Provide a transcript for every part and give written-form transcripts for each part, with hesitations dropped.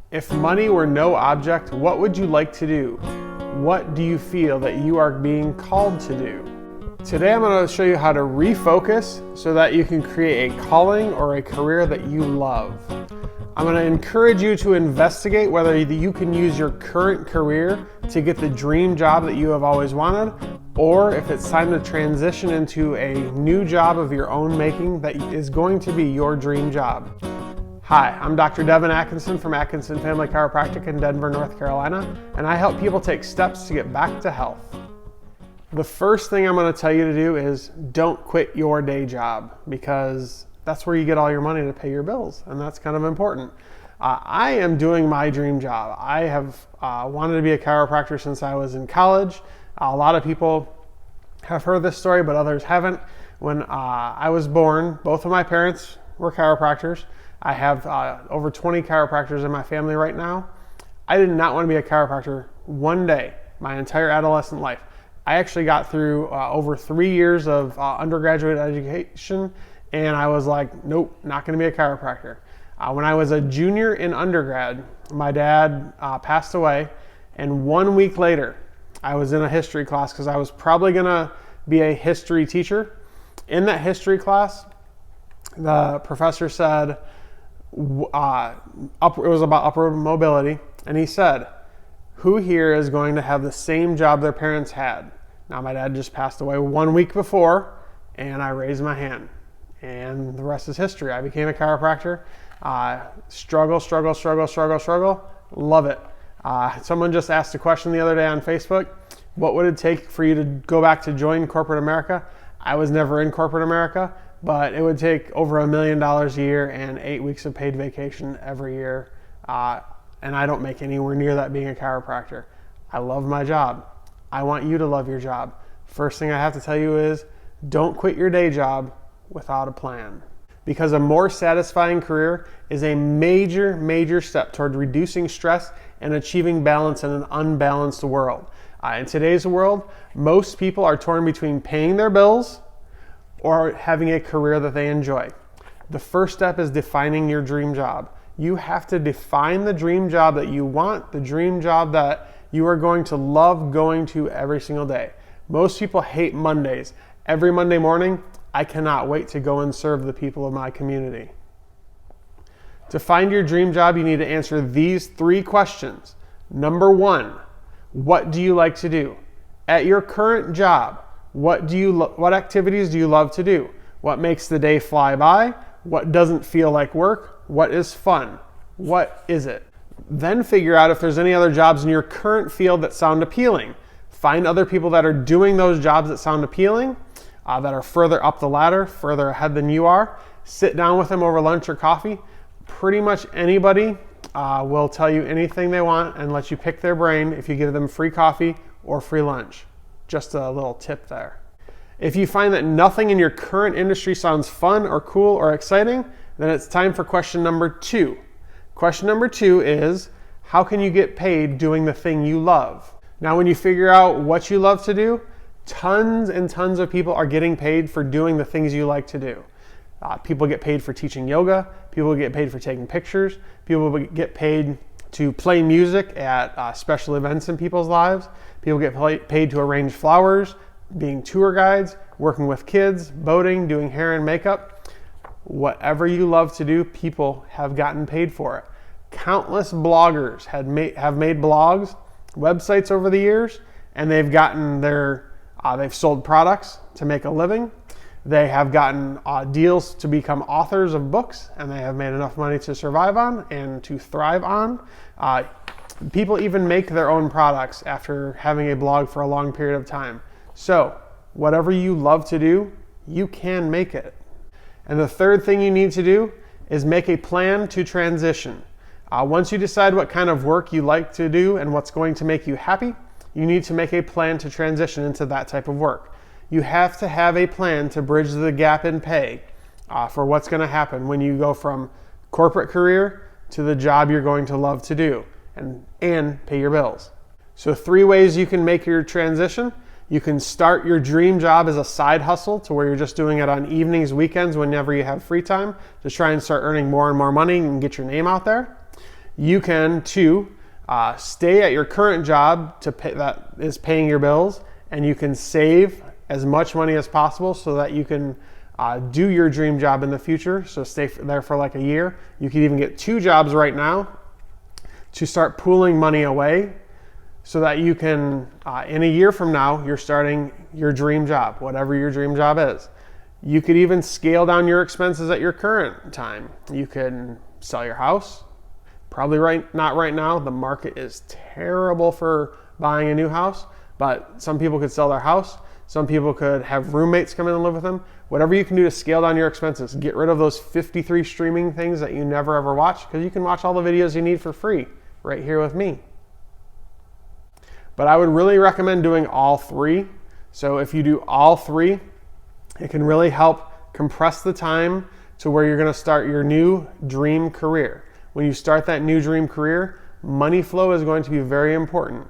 If money were no object, what would you like to do? What do you feel that you are being called to do? Today I'm going to show you how to refocus so that you can create a calling or a career that you love. I'm going to encourage you to investigate whether you can use your current career to get the dream job that you have always wanted, or if it's time to transition into a new job of your own making that is going to be your dream job. Hi, I'm Dr. Devin Atkinson from Atkinson Family Chiropractic in Denver, North Carolina, and I help people take steps to get back to health. The first thing I'm going to tell you to do is don't quit your day job, because that's where you get all your money to pay your bills, and that's kind of important. I am doing my dream job. I have wanted to be a chiropractor since I was in college. A lot of people have heard this story, but others haven't. When I was born, both of my parents were chiropractors. I have over 20 chiropractors in my family right now. I did not want to be a chiropractor one day my entire adolescent life. I actually got through over 3 years of undergraduate education, and I was like, nope, not going to be a chiropractor. When I was a junior in undergrad, my dad passed away, and 1 week later, I was in a history class because I was probably going to be a history teacher. In that history class, the professor said, it was about upward mobility, and he said, who here is going to have the same job their parents had? Now, my dad just passed away 1 week before, and I raised my hand, and the rest is history. I became a chiropractor. Struggle, love it. Someone just asked a question the other day on Facebook, what would it take for you to go back to join corporate America? I was never in corporate America, but it would take over $1 million a year and 8 weeks of paid vacation every year. And I don't make anywhere near that being a chiropractor. I love my job. I want you to love your job. First thing I have to tell you is don't quit your day job without a plan. Because a more satisfying career is a major step toward reducing stress and achieving balance in an unbalanced world. In today's world, most people are torn between paying their bills or having a career that they enjoy. The first step is defining your dream job. You have to define the dream job that you want, the dream job that you are going to love going to every single day. Most people hate Mondays. Every Monday morning, I cannot wait to go and serve the people of my community. To find your dream job, you need to answer these 3 questions. Number 1, what do you like to do? At your current job, what activities do you love to do? What makes the day fly by? What doesn't feel like work? What is fun? What is it? Then figure out if there's any other jobs in your current field that sound appealing. Find other people that are doing those jobs that sound appealing, that are further up the ladder, further ahead than you are. Sit down with them over lunch or coffee. Pretty much anybody will tell you anything they want and let you pick their brain if you give them free coffee or free lunch. Just a little tip there. If you find that nothing in your current industry sounds fun or cool or exciting, then it's time for question number 2. Question number 2 is, how can you get paid doing the thing you love? Now, when you figure out what you love to do, tons and tons of people are getting paid for doing the things you like to do. People get paid for teaching yoga. People get paid for taking pictures. People get paid to play music at special events in people's lives. People get paid to arrange flowers, being tour guides, working with kids, boating, doing hair and makeup. Whatever you love to do, people have gotten paid for it. Countless bloggers have made blogs, websites over the years, and they've gotten they've sold products to make a living. They have gotten deals to become authors of books, and they have made enough money to survive on and to thrive on. People even make their own products after having a blog for a long period of time. So, whatever you love to do, you can make it. And the third thing you need to do is make a plan to transition. Once you decide what kind of work you like to do and what's going to make you happy, you need to make a plan to transition into that type of work. You have to have a plan to bridge the gap in pay for what's going to happen when you go from corporate career to the job you're going to love to do and pay your bills. So 3 ways you can make your transition. You can start your dream job as a side hustle to where you're just doing it on evenings, weekends, whenever you have free time to try and start earning more and more money and get your name out there. You can too stay at your current job that is paying your bills, and you can save as much money as possible so that you can do your dream job in the future. So stay there for like a year. You could even get 2 jobs right now to start pooling money away so that you can, in a year from now, you're starting your dream job, whatever your dream job is. You could even scale down your expenses at your current time. You can sell your house. Probably not right now. The market is terrible for buying a new house, but some people could sell their house. Some people could have roommates come in and live with them. Whatever you can do to scale down your expenses. Get rid of those 53 streaming things that you never ever watch, because you can watch all the videos you need for free right here with me. But I would really recommend doing all 3. So if you do all 3, it can really help compress the time to where you're going to start your new dream career. When you start that new dream career, money flow is going to be very important.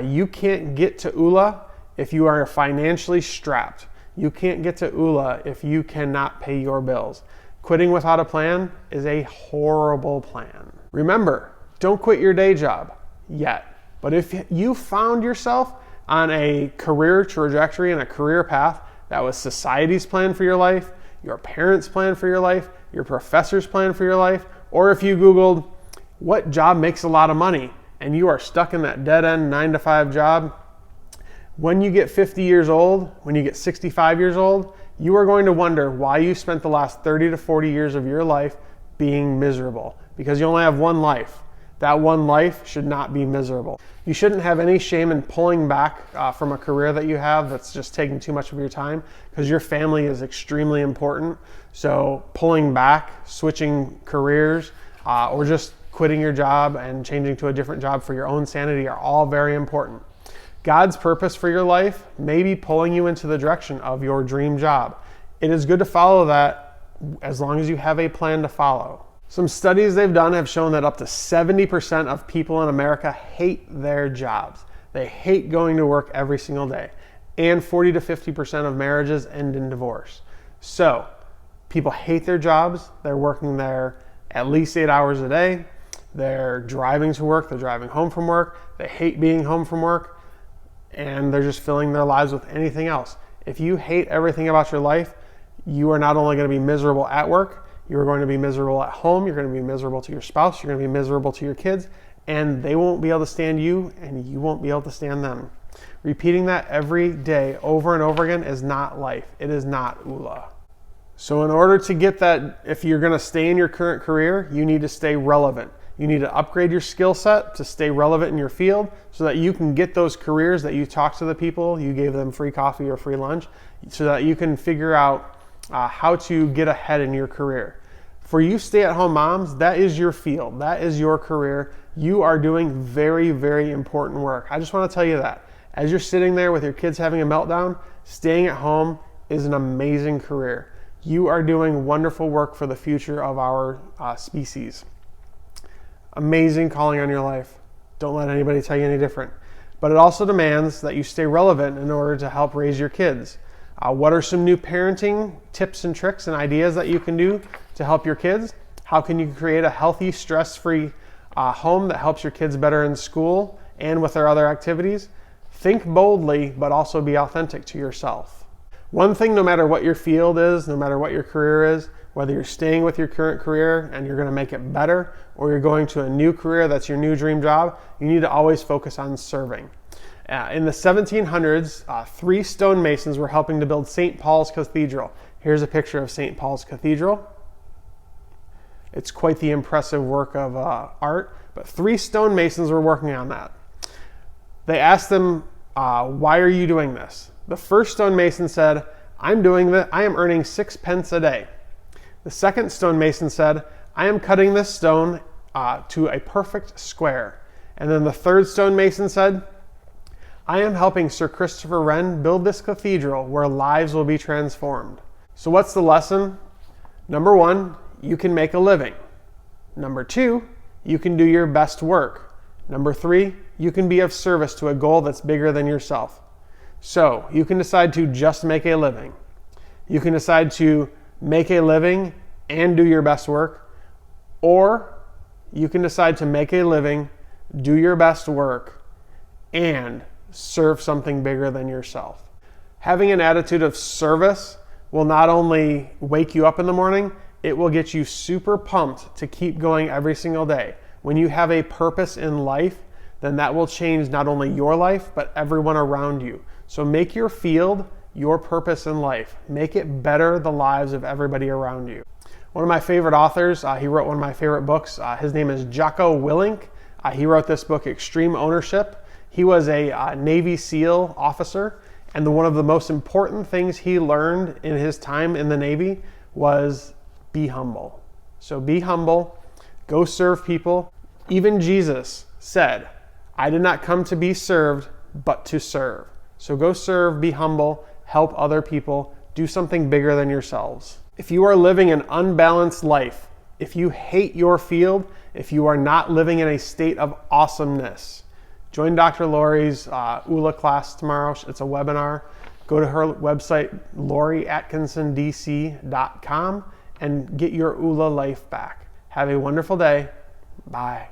You can't get to ULA if you are financially strapped. You can't get to ULA if you cannot pay your bills. Quitting without a plan is a horrible plan. Remember, don't quit your day job yet. But if you found yourself on a career trajectory and a career path that was society's plan for your life, your parents' plan for your life, your professor's plan for your life, or if you Googled what job makes a lot of money and you are stuck in that dead-end 9-to-5 job, when you get 50 years old, when you get 65 years old, you are going to wonder why you spent the last 30 to 40 years of your life being miserable, because you only have one life. That one life should not be miserable. You shouldn't have any shame in pulling back from a career that you have that's just taking too much of your time, because your family is extremely important. So pulling back, switching careers, or just quitting your job and changing to a different job for your own sanity are all very important. God's purpose for your life may be pulling you into the direction of your dream job. It is good to follow that as long as you have a plan to follow. Some studies they've done have shown that up to 70% of people in America hate their jobs. They hate going to work every single day. And 40 to 50% of marriages end in divorce. So, people hate their jobs. They're working there at least 8 hours a day. They're driving to work. They're driving home from work. They hate being home from work. And they're just filling their lives with anything else. If you hate everything about your life, you are not only going to be miserable at work, you're going to be miserable at home, you're going to be miserable to your spouse, you're going to be miserable to your kids, and they won't be able to stand you, and you won't be able to stand them. Repeating that every day over and over again is not life. It is not ULA. So in order to get that, if you're going to stay in your current career, you need to stay relevant. You need to upgrade your skill set to stay relevant in your field so that you can get those careers that you talk to the people, you gave them free coffee or free lunch, so that you can figure out how to get ahead in your career. For you stay-at-home moms, that is your field. That is your career. You are doing very, very important work. I just want to tell you that. As you're sitting there with your kids having a meltdown, staying at home is an amazing career. You are doing wonderful work for the future of our species. Amazing calling on your life. Don't let anybody tell you any different. But it also demands that you stay relevant in order to help raise your kids. What are some new parenting tips and tricks and ideas that you can do to help your kids? How can you create a healthy, stress-free home that helps your kids better in school and with their other activities? Think boldly, but also be authentic to yourself. One thing, no matter what your field is, no matter what your career is, whether you're staying with your current career and you're going to make it better, or you're going to a new career that's your new dream job, you need to always focus on serving. In the 1700s, 3 stonemasons were helping to build St. Paul's Cathedral. Here's a picture of St. Paul's Cathedral. It's quite the impressive work of art, but 3 stonemasons were working on that. They asked them, why are you doing this? The first stonemason said, I'm doing this, I am earning 6 pence a day. The second stonemason said, I am cutting this stone to a perfect square. And then the third stonemason said, I am helping Sir Christopher Wren build this cathedral where lives will be transformed. So what's the lesson? Number 1, you can make a living. Number 2, you can do your best work. Number 3, you can be of service to a goal that's bigger than yourself. So you can decide to just make a living. You can decide to make a living and do your best work, or You can decide to make a living, do your best work, and serve something bigger than yourself. Having an attitude of service will not only wake you up in the morning, it will get you super pumped to keep going every single day. When you have a purpose in life, then that will change not only your life, but everyone around you. So make your field your purpose in life. Make it better the lives of everybody around you. One of my favorite authors, he wrote one of my favorite books. His name is Jocko Willink. He wrote this book, Extreme Ownership. He was a Navy SEAL officer, and one of the most important things he learned in his time in the Navy was be humble. So be humble, go serve people. Even Jesus said, I did not come to be served, but to serve. So go serve, be humble, help other people, do something bigger than yourselves. If you are living an unbalanced life, if you hate your field, if you are not living in a state of awesomeness, join Dr. Lori's ULA class tomorrow. It's a webinar. Go to her website, loriatkinsondc.com, and get your ULA life back. Have a wonderful day. Bye.